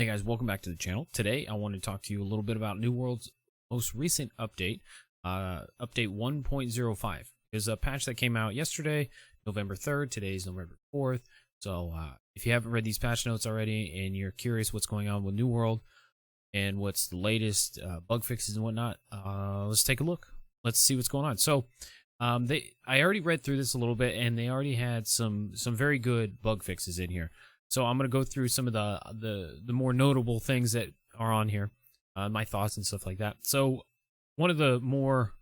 Hey guys, welcome back to the channel. Today I want to talk to you a little bit about New World's most recent update, update 1.05. There's a patch that came out yesterday, November 3rd. Today is November 4th. So if you haven't read these patch notes already and you're curious what's going on with New World and what's the latest bug fixes and whatnot, let's take a look. Let's see what's going on. So I already read through this a little bit, and they already had some very good bug fixes in here. So I'm going to go through some of the more notable things that are on here, my thoughts and stuff like that. So one of the more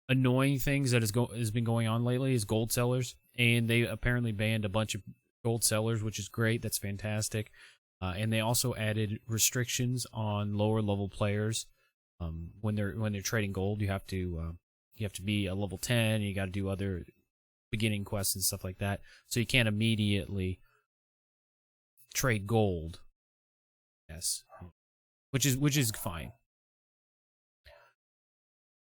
annoying things that has been going on lately is gold sellers, and they apparently banned a bunch of gold sellers, which is great. That's fantastic. And they also added restrictions on lower level players. When they're trading gold, you have to be a level 10. And you got to do other beginning quests and stuff like that. So you can't immediately trade gold. Yes, which is fine.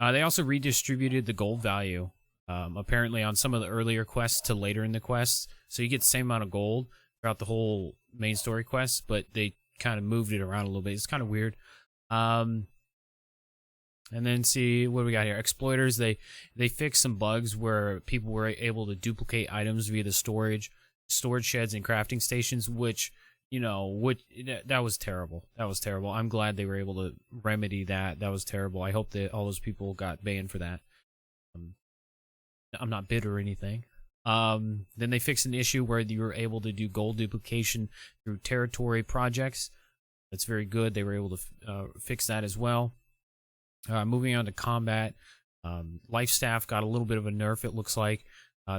They also redistributed the gold value, apparently on some of the earlier quests to later in the quests, so you get the same amount of gold throughout the whole main story quest, but they kind of moved it around a little bit. It's kind of weird. And then see what we got here. Exploiters, they fixed some bugs where people were able to duplicate items via the storage sheds and crafting stations, which, you know, that was terrible. That was terrible. I'm glad they were able to remedy that. That was terrible. I hope that all those people got banned for that. I'm not bitter or anything. Then they fixed an issue where you were able to do gold duplication through territory projects. That's very good. They were able to fix that as well. Moving on to combat, life staff got a little bit of a nerf, it looks like.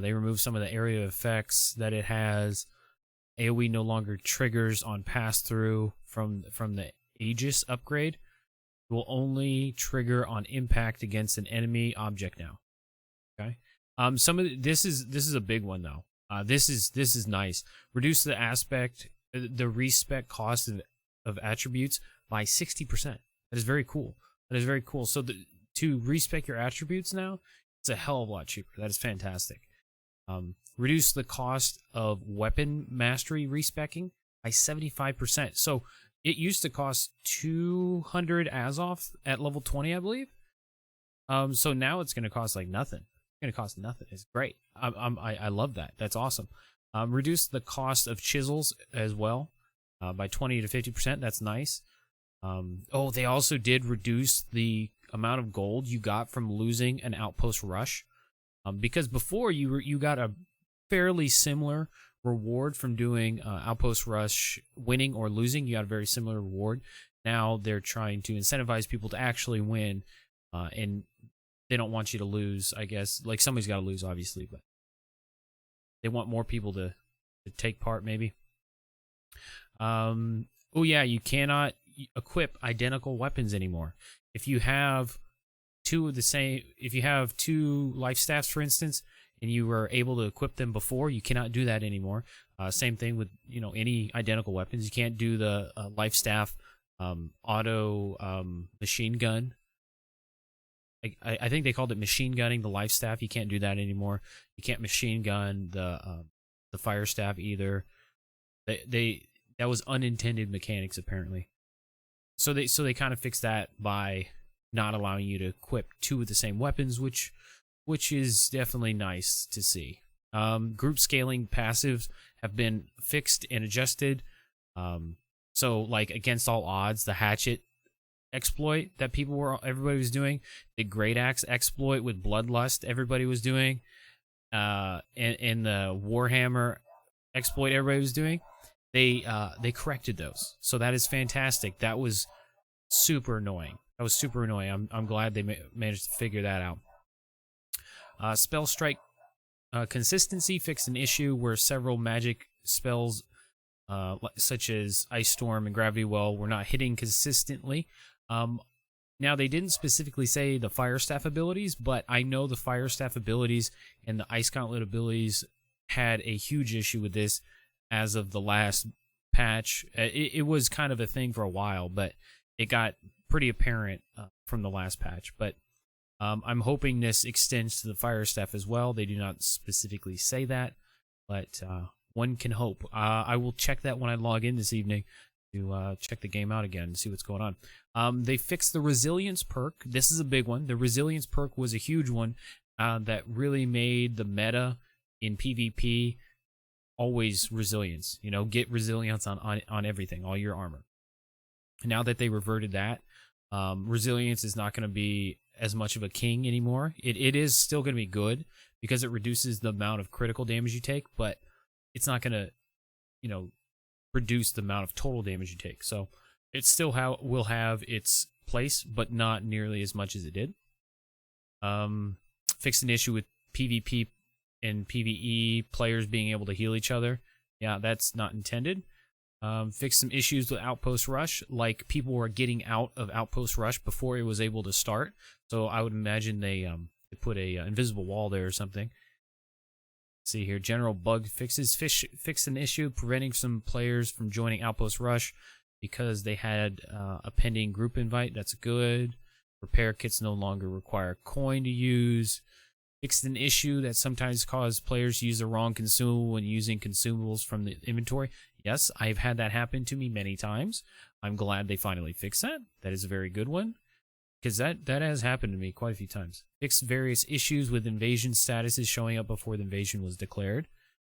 They removed some of the area effects that it has. AoE no longer triggers on pass-through from the Aegis upgrade. It will only trigger on impact against an enemy object now. Okay. This is a big one though. This is nice. Reduce the respec cost of attributes by 60%. That is very cool. That is very cool. So to respec your attributes now, it's a hell of a lot cheaper. That is fantastic. Reduce the cost of weapon mastery respecking by 75%. So it used to cost 200 Azoth at level 20, I believe. So now it's going to cost like nothing. It's going to cost nothing. It's great. I love that. That's awesome. Reduce the cost of chisels as well by 20 to 50%. That's nice. They also did reduce the amount of gold you got from losing an outpost rush. Because before you got a fairly similar reward from doing outpost rush, winning or losing. You got a very similar reward. Now they're trying to incentivize people to actually win, and they don't want you to lose. I guess like somebody's got to lose, obviously, but they want more people to take part, maybe. Oh yeah, you cannot equip identical weapons anymore. If you have if you have two life staffs, for instance, and you were able to equip them before, you cannot do that anymore. Same thing with, you know, any identical weapons. You can't do the life staff auto machine gun. I think they called it machine gunning the life staff. You can't do that anymore. You can't machine gun the fire staff either. That was unintended mechanics apparently. So they kind of fixed that by not allowing you to equip two of the same weapons, which is definitely nice to see. Group scaling passives have been fixed and adjusted. So like against all odds, the hatchet exploit that everybody was doing, the great axe exploit with bloodlust everybody was doing, and the warhammer exploit everybody was doing, they corrected those. So that is fantastic. That was super annoying. That was super annoying. I'm glad they managed to figure that out. Spell strike consistency fixed an issue where several magic spells, such as Ice Storm and Gravity Well, were not hitting consistently. Now, they didn't specifically say the Fire Staff abilities, but I know the Fire Staff abilities and the Ice Gauntlet abilities had a huge issue with this as of the last patch. It was kind of a thing for a while, but it got pretty apparent from the last patch. But I'm hoping this extends to the Fire Staff as well. They do not specifically say that, but one can hope. I will check that when I log in this evening to check the game out again and see what's going on. They fixed the resilience perk. This is a big one. The resilience perk was a huge one that really made the meta in PvP always resilience. You know, get resilience on everything, all your armor. Now that they reverted that, resilience is not going to be as much of a king anymore. It is still going to be good because it reduces the amount of critical damage you take, but it's not going to, you know, reduce the amount of total damage you take. So it still will have its place, but not nearly as much as it did. Fixed an issue with PvP and PvE players being able to heal each other. Yeah, that's not intended. Fixed some issues with Outpost Rush, like people were getting out of Outpost Rush before it was able to start. So I would imagine they put a invisible wall there or something. Let's see here, general bug fixes. Fixed an issue preventing some players from joining Outpost Rush because they had a pending group invite. That's good. Repair kits no longer require coin to use. Fixed an issue that sometimes caused players to use the wrong consumable when using consumables from the inventory. Yes, I've had that happen to me many times. I'm glad they finally fixed that. That is a very good one, because that has happened to me quite a few times. Fixed various issues with invasion statuses showing up before the invasion was declared.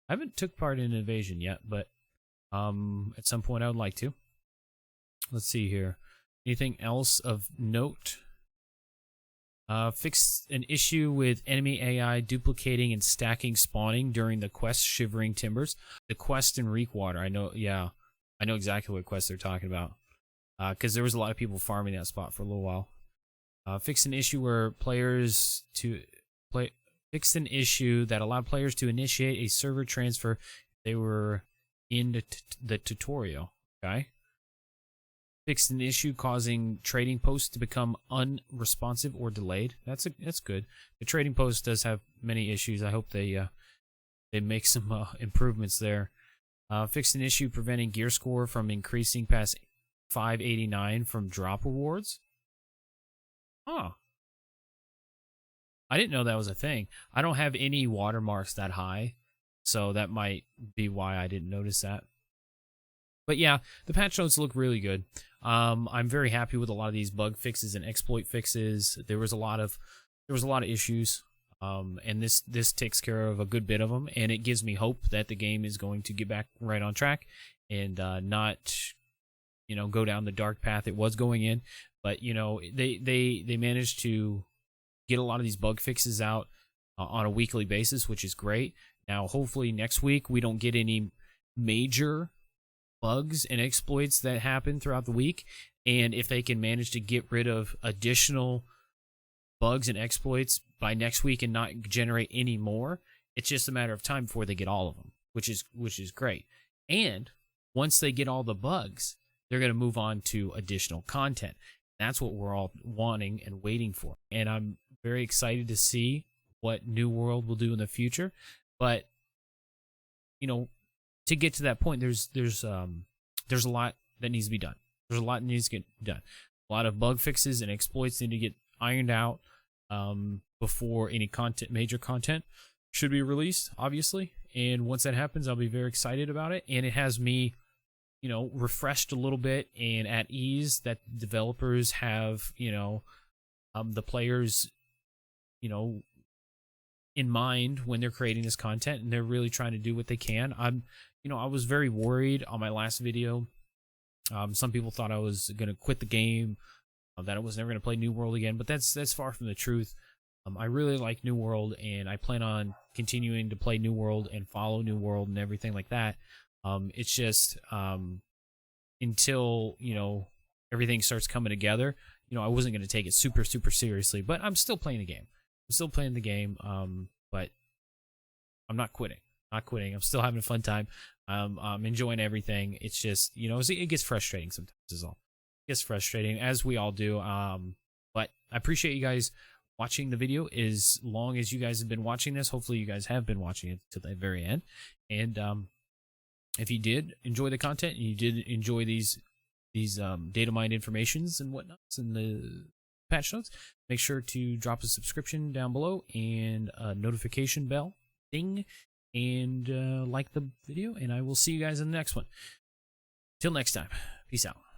I haven't took part in an invasion yet, but at some point I would like to. Let's see here. Anything else of note? Fixed an issue with enemy AI duplicating and stacking spawning during the quest Shivering Timbers. The quest in Reekwater, I know exactly what quest they're talking about. Because there was a lot of people farming that spot for a little while. Fixed an issue where fixed an issue that allowed players to initiate a server transfer if they were in the tutorial. Okay. Fixed an issue causing trading posts to become unresponsive or delayed. That's good. The trading post does have many issues. I hope they make some improvements there. Fixed an issue preventing gear score from increasing past 589 from drop rewards. Huh. I didn't know that was a thing. I don't have any watermarks that high, so that might be why I didn't notice that. But yeah, the patch notes look really good. I'm very happy with a lot of these bug fixes and exploit fixes. There was a lot of issues, and this takes care of a good bit of them, and it gives me hope that the game is going to get back right on track and not, you know, go down the dark path it was going in. But you know, they managed to get a lot of these bug fixes out on a weekly basis, which is great. Now, hopefully next week we don't get any major bugs and exploits that happen throughout the week, and if they can manage to get rid of additional bugs and exploits by next week and not generate any more, it's just a matter of time before they get all of them, which is great. And once they get all the bugs, they're going to move on to additional content. That's what we're all wanting and waiting for, and I'm very excited to see what New World will do in the future. But you know, to get to that point, there's a lot that needs to be done. There's a lot that needs to get done. A lot of bug fixes and exploits need to get ironed out before any major content should be released, obviously. And once that happens, I'll be very excited about it. And it has me, you know, refreshed a little bit and at ease that developers have, you know, the players, you know, in mind when they're creating this content, and they're really trying to do what they can. I was very worried on my last video. Some people thought I was going to quit the game, that I was never going to play New World again, but that's far from the truth. I really like New World, and I plan on continuing to play New World and follow New World and everything like that. It's just until, you know, everything starts coming together, you know, I wasn't going to take it super, super seriously, but I'm still playing the game. But I'm not quitting. I'm still having a fun time. I'm enjoying everything. It's just, you know, it gets frustrating sometimes is all. It gets frustrating, as we all do. But I appreciate you guys watching the video as long as you guys have been watching this. Hopefully you guys have been watching it to the very end. And if you did enjoy the content and you did enjoy these data mined informations and whatnot and the patch notes, make sure to drop a subscription down below and a notification bell ding, and like the video, and I will see you guys in the next one. Till next time. Peace out.